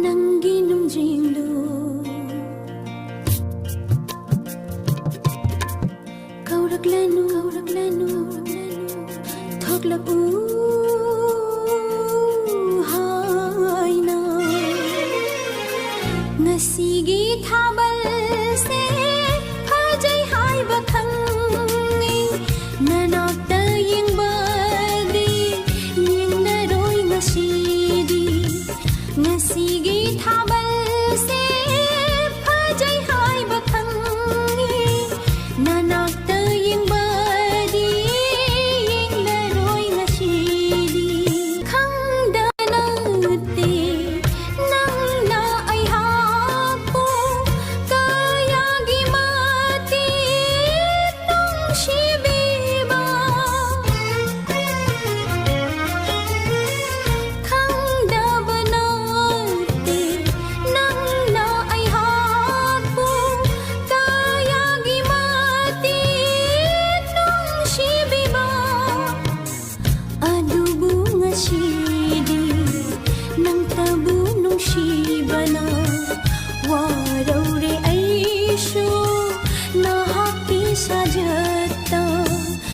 Nangi nung jinglu Kaurak lanu Thok lak hai na Ngasigi thabal se phajai hai bakhang Nanakta yingba